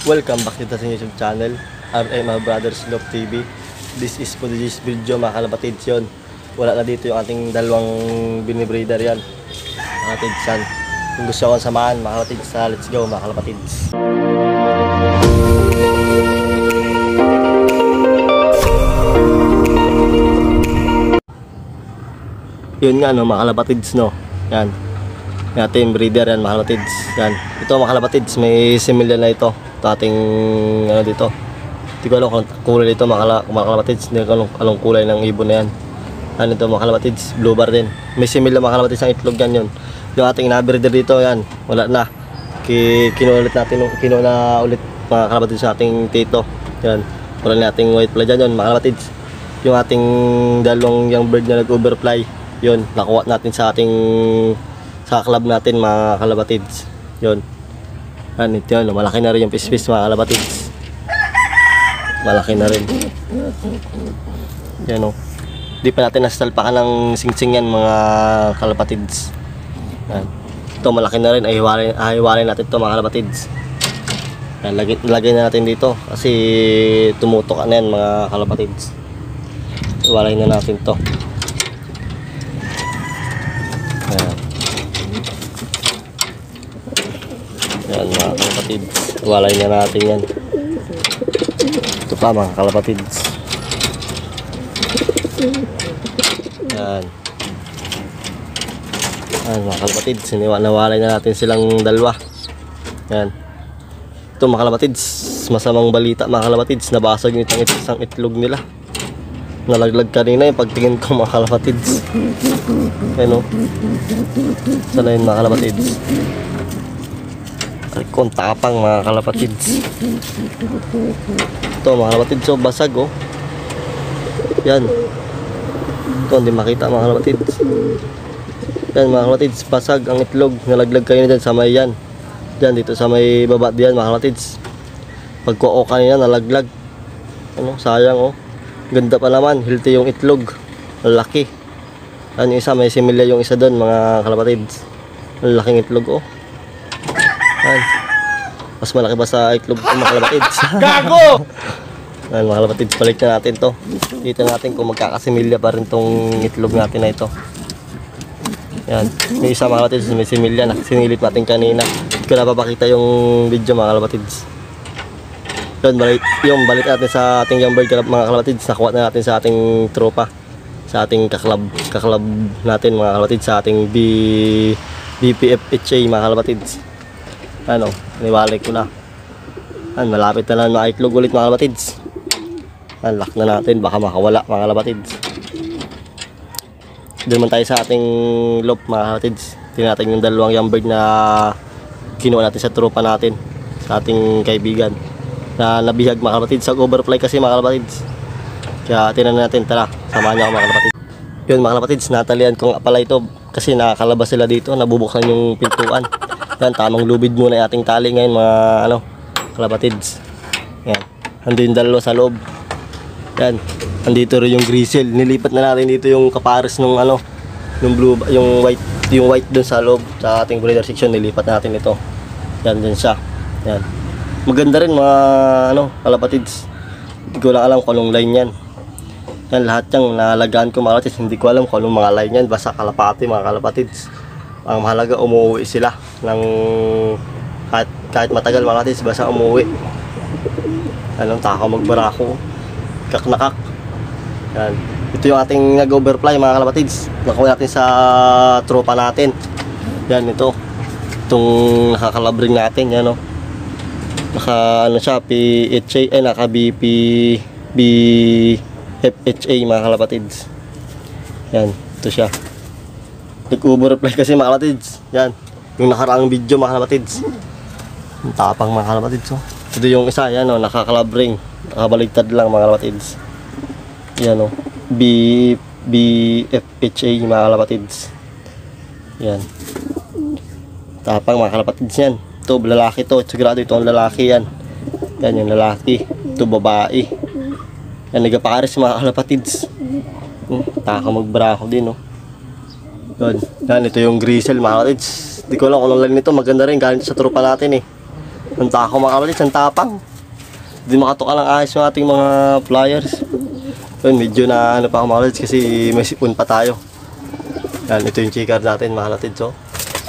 Welcome back dito sa YouTube channel, RMA Brothers Love TV. This is for this video mga kalapatids yun. Wala na dito yung ating dalawang binibreeder yan. Mga kalapatids yan. Kung gusto akong samahan mga kalapatids, let's go mga kalapatids. Yun nga no mga kalapatids no. Yan. Yung ating breeder yan mga kalapatids. Yan. Ito mga kalapatids, may similya na ito. Ito ating ano dito. Hindi ko alam kung kulay dito mga kalapatids. Hindi ko alam anong kulay ng ibon na yan. Ano ito mga kalapatids, blue bar din. May similya mga kalapatids ang itlog yan yun. Yung ating na-breeder dito yan, wala na. Kinuha na ulit mga kalapatids sa ating tito. Yan. Wala na ating white fly dyan yun mga kalapatids. Yung ating dalawang young bird na nag-overfly, yun, nakuha natin sa ating sa club natin mga kalapatids. Yun. Ito yun, malaki na rin yung pispis mga kalapatids. Malaki na rin. Yan o. Di pa natin nastalpakan ng singsing yan mga kalapatids. Yan. Ito malaki na rin. Ahiwalay natin ito mga kalapatids. Yan, lagay na natin dito kasi tumutok na yan mga kalapatids. Iwalay na natin to. Yan. Yan mga kalapatids, walay na natin yan. Ito pa mga kalapatids. Yan. Yan mga kalapatids, nawalay na natin silang dalawa. Yan. Ito mga kalapatids, masamang balita mga kalapatids, nabasag yung isang itlog nila. Nalaglag kanina yung pagtingin ko mga kalapatids. Yan o. Sana yun mga kalapatids. Kung tapang mga kalapatids. Ito mga kalapatids, so basag oh. Yan. Ito hindi makita mga kalapatids. Yan mga kalapatids, basag ang itlog. Nalaglag kayo na dyan sa may yan. Dyan dito sa may baba diyan mga kalapatids. Pagkuo kanina nalaglag. Ano, sayang oh. Ganda pa naman, healthy yung itlog. Laki. Yan yung isa, may similya yung isa doon mga kalapatids. Ang laking itlog oh. Yan. Mas malaki ba sa itlog ng mga kalapatids? Gago! Yan mga kalapatids, balik na natin to. Dito natin kung magkakasimilya pa rin tong itlog natin na ito. Yan. May isa mga kalapatids, may similya na sinilip natin kanina. Hindi ko napapakita yung video mga kalapatids. Yun, balik natin sa ating young bird mga kalapatids. Nakuha na natin sa ating tropa. Sa ating kaklab natin mga kalapatids. Sa ating BPFHA mga kalapatids. Ano, niwalay ko na. Malapit na lang maitlog ulit mga kalapatids. Lock na natin, baka makawala mga kalapatids. Doon man tayo sa ating loop mga kalapatids. Tingnan natin yung dalawang young bird na kinuha natin sa tropa natin, sa ating kaibigan na nabihag mga kalapatids. Sa overfly kasi mga kalapatids. Kaya tingnan natin, tara, samahan niyo ako mga kalapatids. Yun mga kalapatids, natalian kong pala ito kasi nakakalabas sila dito, nabubuksan yung pintuan. Yan, tamang lubid muna yung ating tali ngayon mga kalapatids. Yan, andun yung dalawa sa loob. Yan, andito rin yung grizzle. Nilipat na natin dito yung kapares nung yung blue, yung white dun sa loob sa ating breeder section. Nilipat natin ito. Yan din siya. Yan. Maganda rin mga kalapatids. Hindi ko lang alam kung anong line yan. Yan, lahat yung nalagaan ko mga kalapatids. Hindi ko alam kung anong mga line yan. Basta kalapati mga kalapatids. Ang mahalaga umuwi sila ng kahit matagal mga kalapatids, basta umuwi. Takaw magbarako, kaknakak. Yan. Ito yung ating nag-overfly mga kalapatids. Nakuha natin sa tropa natin. Yan, ito. Itong nakakalabring natin, yan o. Naka siya, PHA, naka BFHA mga kalapatids. Yan, ito siya. Nag-overfly kasi mga kalapatids. Yan, yung nakaraang video mga kalapatids. Ang tapang mga kalapatids oh. Ito yung isa, yan oh, nakakalabring, nakabaligtad lang mga kalapatids. Yan oh, BFHA mga kalapatids. Yan, tapang mga kalapatids yan. Ito lalaki to, sigurado ito ang lalaki yan. Yan yung lalaki, ito babae. Yan, nagapares mga kalapatids. Taka magbraho din oh. Yan, ito yung grizzle mga kalapatids. Di ko lang kung lang nito, maganda rin galing sa tropa natin eh. Ang tako mga kapatids, ang tapang. Hindi makatuka lang ayos yung ating mga pliers. Yun, medyo na ano pa ako mga kapatids kasi may sipon pa tayo. Yan, ito yung chikar natin mga kapatids. Oh.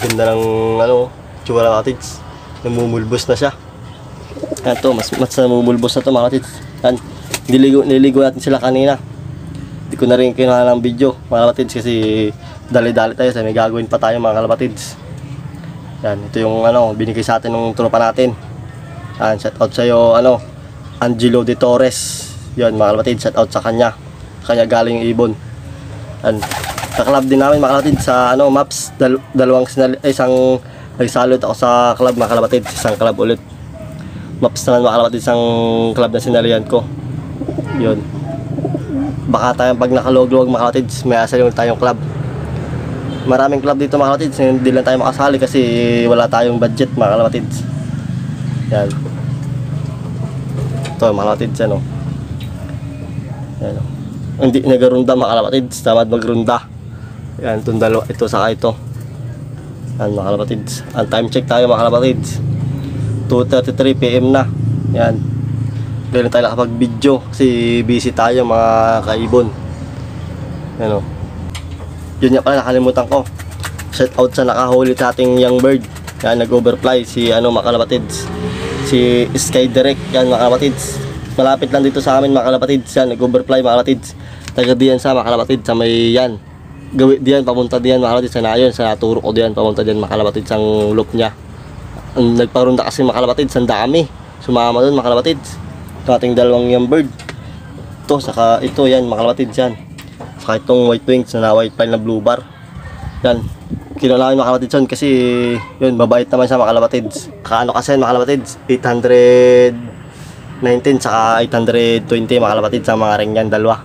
Ganda ng ano, tsura mga kapatids. Namumulbos na siya. Yan to, mas namumulbos na to mga kapatids. Yan, niligo natin sila kanina. Hindi ko na rin kinuha ng video mga kapatids kasi dali-dali tayo sa may gagawin pa tayo mga kapatids. Yan, ito yung ano, binigay sa atin ng tropa natin. Yan, shout out sa iyo ano, Angelo de Torres. Yan mga kapatids, shout out sa kanya. Kanya galing Ibon. Yan, kaklab din namin mga kapatids sa ano, maps, isang nagsalot ako sa club mga kapatids, isang club ulit. Maps naman mga kapatids, isang club na sinalihan ko. Yun. Baka tayo pag nakalog-log mga kapatids, may asal yung tayong club. Maraming club dito mga kapatids, hindi lang tayo makasali kasi wala tayong budget mga kapatids. Yan. Ito mga kapatids, ano. Yan. Hindi nagarunda mga kapatids, tamad magrunda. Yan, itong dalawa, ito saka ito. Yan mga kapatids. Ang time check tayo mga kapatids. 2:33 PM na. Yan. Dahil na tayo nakapag-video kasi busy tayo mga kaibon. Yan o. Yun nga pala, nakalimutan ko. Shout out sa nakahuli sa ating young bird. Yan, nag-overfly si ano mga kapatids. Si Sky Direct. Yan mga kapatids. Malapit lang dito sa amin mga kapatids. Yan, nag-overfly mga kapatids. Taga diyan sa mga kapatids sa may yan. Gawin diyan, papunta diyan mga kapatids sa nayon. Sa naturo ko diyan, papunta diyan mga kapatids ang loop niya. Nagparunda kasi mga kapatids, ang dami. Sumama doon mga kapatids. Ito ating dalawang young bird. Ito, saka ito yan mga kapatids yan. Saka itong white wings na white pile na blue bar. Yan. Kinulakin mga kapatids yan kasi yun, mabait naman siya mga kapatids. Kaano kasi yan mga kapatids? 819 saka 820 mga kapatids ang mga ring yan, dalawa.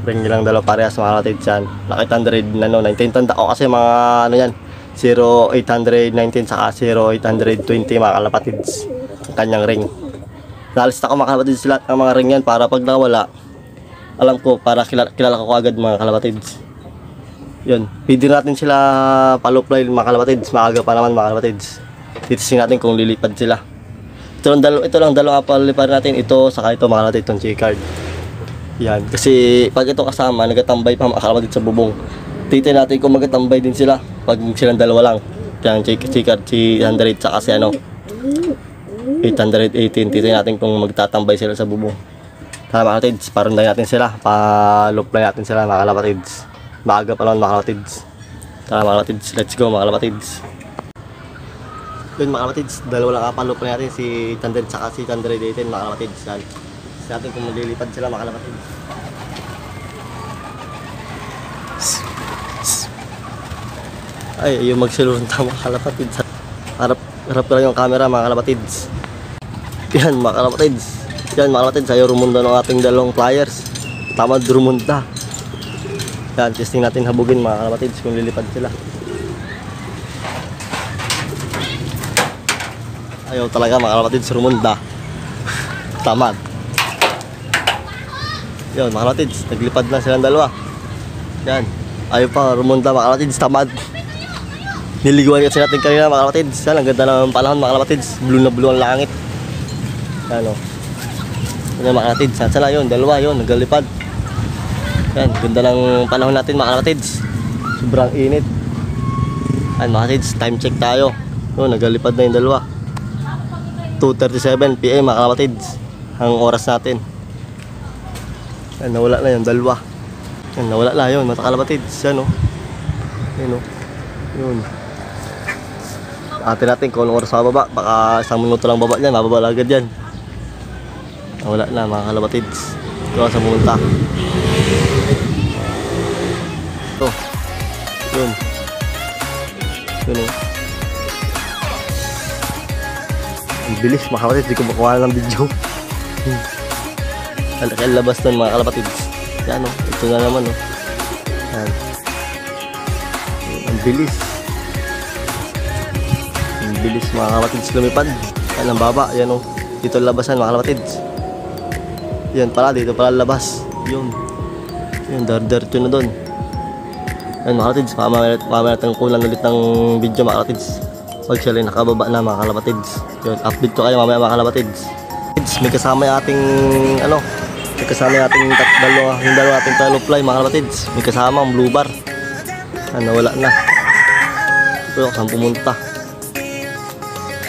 Ring nilang dalawa parehas mga kapatids yan. Laki 800 ano, 19 tanda ko kasi mga ano yan. 0819 saka 0820 mga kapatids. Ang kanyang ring. Nalista ko mga kapatids sila ang mga ring yan para pag nawala, alam ko, para kilala ko agad mga kalapatids. Yun, pwede natin sila paluploy mga kalapatids, maaga pa naman mga kalapatids. Titising natin kung lilipad sila. Ito lang dalawa palipad natin, ito saka ito mga kalapatids, itong chicard. Yan, kasi pag ito kasama, nagatambay pa mga kalapatids sa bubong. Titin natin kung magatambay din sila pag silang dalawa lang. Yung chicard, si 100 saka si ano 818, titin natin kung magtatambay sila sa bubong. Tara mga kapatids, parunday natin sila, paluplay natin sila mga kapatids. Maaga pa lang mga kapatids. Tara mga kapatids, let's go mga kapatids. Yun mga kapatids, dalawa lang paluplay natin, si 100 saka si 118 mga kapatids. Yan, kasi natin kung maglilipad sila mga kapatids. Ay, yung magsilunta mga kapatids. Harap ko lang yung camera mga kapatids. Yan mga kapatids. Yan mga kapatids, ayaw rumunda ng ating dalawang pliers. Tamad rumunda. Yan, testing natin habugin mga kapatids kung lilipad sila. Ayaw talaga mga kapatids rumunda. Tamad. Yan mga kapatids, naglipad na silang dalawa. Yan, ayaw pa rumunda mga kapatids, tamad. Niliguan kasi natin kanina mga kapatids. Yan, ang ganda ng panahon mga kapatids. Blue na blue ang langit. Yan o. Yan mga kapatids. Saan na yun? Dalawa yun. Nagalipad. Yan, ganda ng panahon natin mga kapatids. Sobrang init. Yan mga kapatids, time check tayo. Yun, nagalipad na yung dalawa. 2:37 PM mga kapatids. Ang oras natin. Yan, nawala na yung dalawa. Yan, nawala na yun mga kapatids. Yan o. Yan o. Yun. Atin natin kung anong oras sa baba. Baka isang minuto lang baba dyan, mababa agad yan. Wala na mga kalapatids. Ito sa pumunta. Ito. Yun. Yun o. Ang bilis mga kalapatids, di ko makuha ng video. Ang labas nun mga kalapatids. Yan o, ito na naman o. Yan. Ang bilis. Bilis mga kapatids lumipad. Yan ang baba, yan o. Dito labasan mga kapatids. Yan pala, dito pala labas. Yun. Yun, dar-diretso na doon. Yan mga kapatids, mamaya natin kulang ulit ng video mga kapatids. Pag sila nakababa na mga kalapatids. Yun, update ko kayo mamaya mga kalapatids. May kasama yung ating ano, may kasama yung ating dalawa ating tail fly mga kalapatids. May kasama ang blue bar. Wala na. Pero saan pumunta?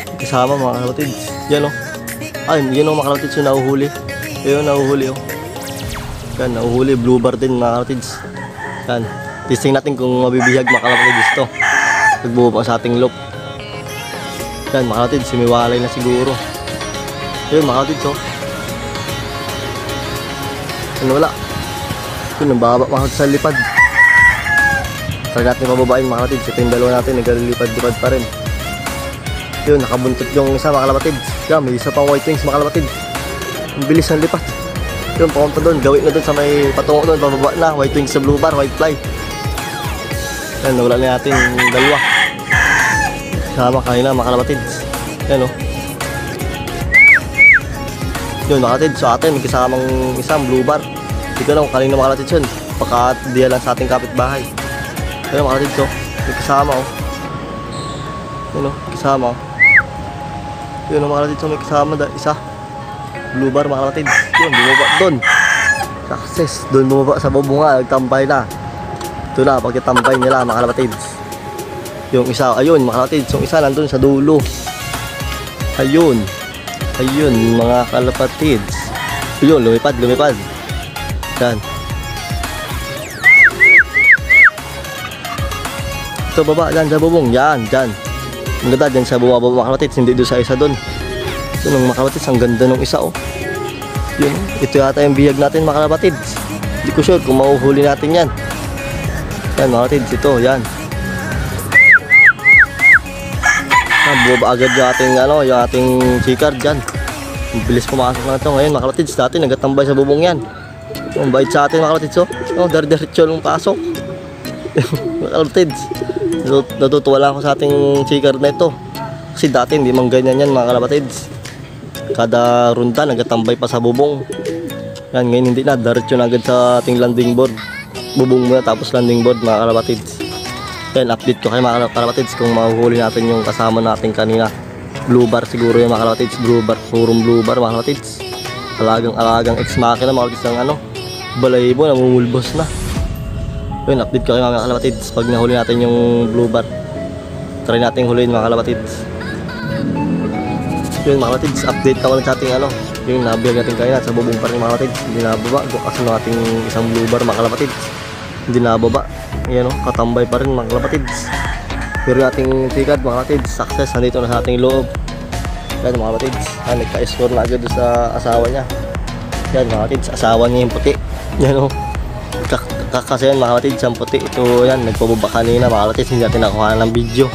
May kasama mga kalapatids. Yan o. Ay, yan o mga kalapatids yung nahuhuli. Ayun, nahuhuli o. Yan, nahuhuli. Blue bar din mga kalapatids. Yan. Testing natin kung mabibihag mga kalapatids ito. Pagbubo sa ating loop. Yan mga kalapatids, sumiwalay na siguro. Ayun mga kalapatids oh. Wala. Yun, nababa mga kalapatids sa lipad. Try natin mababain mga kalapatids. Ito yung dalawa natin, naglalipad-lipad pa rin. Yun, nakabuntot yung isa mga kalapatids. Yan, may isa pang white wings mga kalapatids. Ang bilis ng lipad. Yun, pakunta doon, gawin na doon sa may patungo doon, pababa na. White wings sa blue bar, white fly. Yan, nawala na natin dalawa. Sama kanina mga kalapatids. Yan o. Yun mga kalapatids, sa atin may kasamang isang blue bar. Hindi ko lang kung kanina mga kalapatids yun. Baka diya lang sa ating kapitbahay. Ayun mga kalapatids o. May kasama o. Yun o, kasama o. Yun o mga kalapatids o, may kasama isa. Blue bar mga kalapatids. Yun, bumaba doon. Success. Doon bumaba sa bubunga, nagtambay na. Ito na, pagkitambay nila mga kalapatids. Yung isa, ayun mga kalapatids, yung isa nandun sa dulo. Ayun. Ayun mga kalapatids. Ayun, lumipad. Yan. Ito baba, dyan sa bubong. Yan. Ang ganda dyan sa bubaba mga kalapatids, hindi doon sa isa doon. Ito ng mga kalapatids, ang ganda ng isa oh. Yun, ito yata yung bihag natin mga kalapatids. Hindi ko sure kung mahuhuli natin yan. Yan mga kalapatids, ito, yan. Buwaba agad yung ating sikar dyan. Bilis pumasok na ito. Ngayon mga kalapatids, dati nagatambay sa bubong yan. Ang bait sa atin mga kalapatids oh. Dari-diretso lang pasok. Mga kalapatids, natutuwa lang ako sa ating sikar na ito. Kasi dati hindi man ganyan yan mga kalapatids. Kada runda nagatambay pa sa bubong. Yan, ngayon hindi na, diretso na agad sa ating landing board. Bubong muna tapos landing board mga kalapatids. Yan, update ko kayo mga kalapatids kung mahuhuli natin yung kasama natin kanina. Blue bar siguro yung mga kalapatids. Blue bar, purong blue bar mga kalapatids. Alagang ex-machina mga kalapatids ng ano, balayibo, namumulbos na. Yan, update ko kayo mga kalapatids pag nahuli natin yung blue bar. Try natin huliin mga kalapatids. Yun mga kalapatids, update naman sa ating ano, yung nabiyag natin kanina sa bubong pa rin mga kalapatids. Hindi nababa, bukas ng ating isang blue bar mga kalapatids. Hindi nababa. Ayan o, katambay pa rin mga kalapatids. Pero yung ating tikad mga kalapatids, success, nandito na sa ating loob. Yan mga kalapatids, nagka-score na agad sa asawa niya. Yan mga kalapatids, asawa niya yung puti. Yan o, kasi yan mga kalapatids, ang puti. Ito yan, nagpababa kanina mga kalapatids, hindi natin nakuha ng video.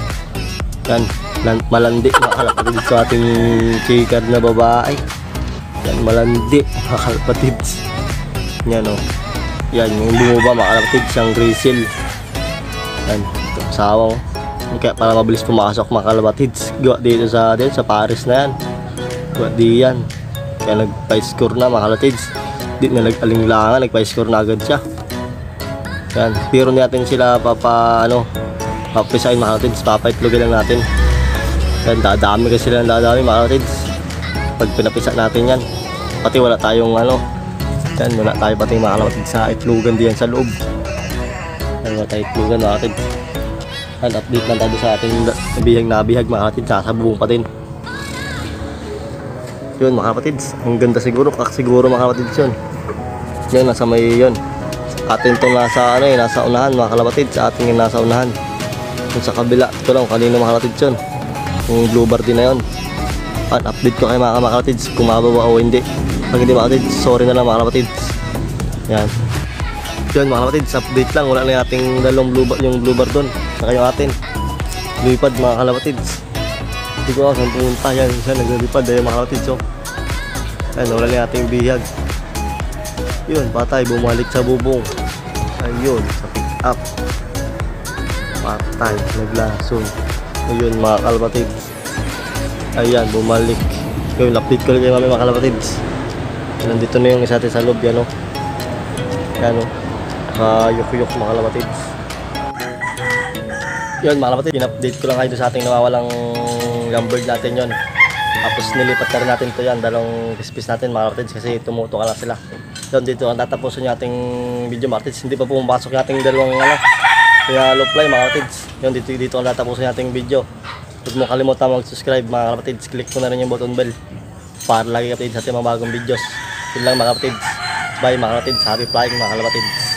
Yan, malandi mga kalapatids sa ating tikad na babae. Yan, malandi mga kalapatids. Yan o. Yan, yung bumaba mga kalapatids, yung grizzle. Yan, asawa ko. Kaya para mabilis pumasok mga kalapatids, gawa dito sa Paris na yan. Gawa di yan. Kaya nagpa-score na mga kalapatids. Di na nag-alinglangan, nagpa-score na agad siya. Yan, pero natin sila papisain mga kalapatids, papaitlogin lang natin. Yan, dadami kasi sila ng dadami mga kalapatids. Pag pinapisa natin yan, pati wala tayong yan, wala tayo pati mga kalapatids sa itlogan diyan sa loob. Yan, wala tayo itlogan mga kalapatids. Yan, update lang tayo sa ating nabihag mga kalapatids, sasabubong pa din. Yun mga kalapatids, ang ganda siguro, siguro mga kalapatids yun. Yan, nasa may yun. Atin itong nasa unahan mga kalapatids, sa ating yung nasa unahan. Yung sa kabila, ito lang kanino mga kalapatids yun. Yung blue bar din na yun. Yan, update ko kayo mga kalapatids kung mababa o hindi. Pag hindi mga kalapatids, sorry na lang mga kalapatids. Yan. Yun mga kalapatids, update lang. Wala na ating dalawang yung blue bar doon. Saka yung atin. Lumipad mga kalapatids. Hindi ko ako saan pumunta. Yan, siya naglilipad. Ayun mga kalapatids. So. Yan, wala na ating bihag. Yun, patay. Bumalik sa bubong. Ayun, sa pick up. Patay, naglason. Ayun mga kalapatids. Ayan, bumalik. Yun, update ko lang kayo mga kalapatids. Nandito na yung isa natin sa loob, yan o. Yan o. Yuk-yuk mga kalapatids. Yun mga kapatid, in-update ko lang kayo sa ating nawawalang gambird natin yon. Tapos nilipat na rin natin to yan, dalawang pispis natin mga kapatid kasi tumuto ka lang sila. Yun, dito ang tatapusin yung ating video mga kapatid. Hindi pa pumapasok yung ating dalawang kaya low fly mga kapatid. Yun, dito ang tatapusin yung ating video. Huwag mo kalimutan mag-subscribe mga kapatid. Click mo na rin yung button bell para lagi update sa ating mga bagong videos. Yun lang mga kapatid. Bye mga kapatid. Happy flying mga kapatid.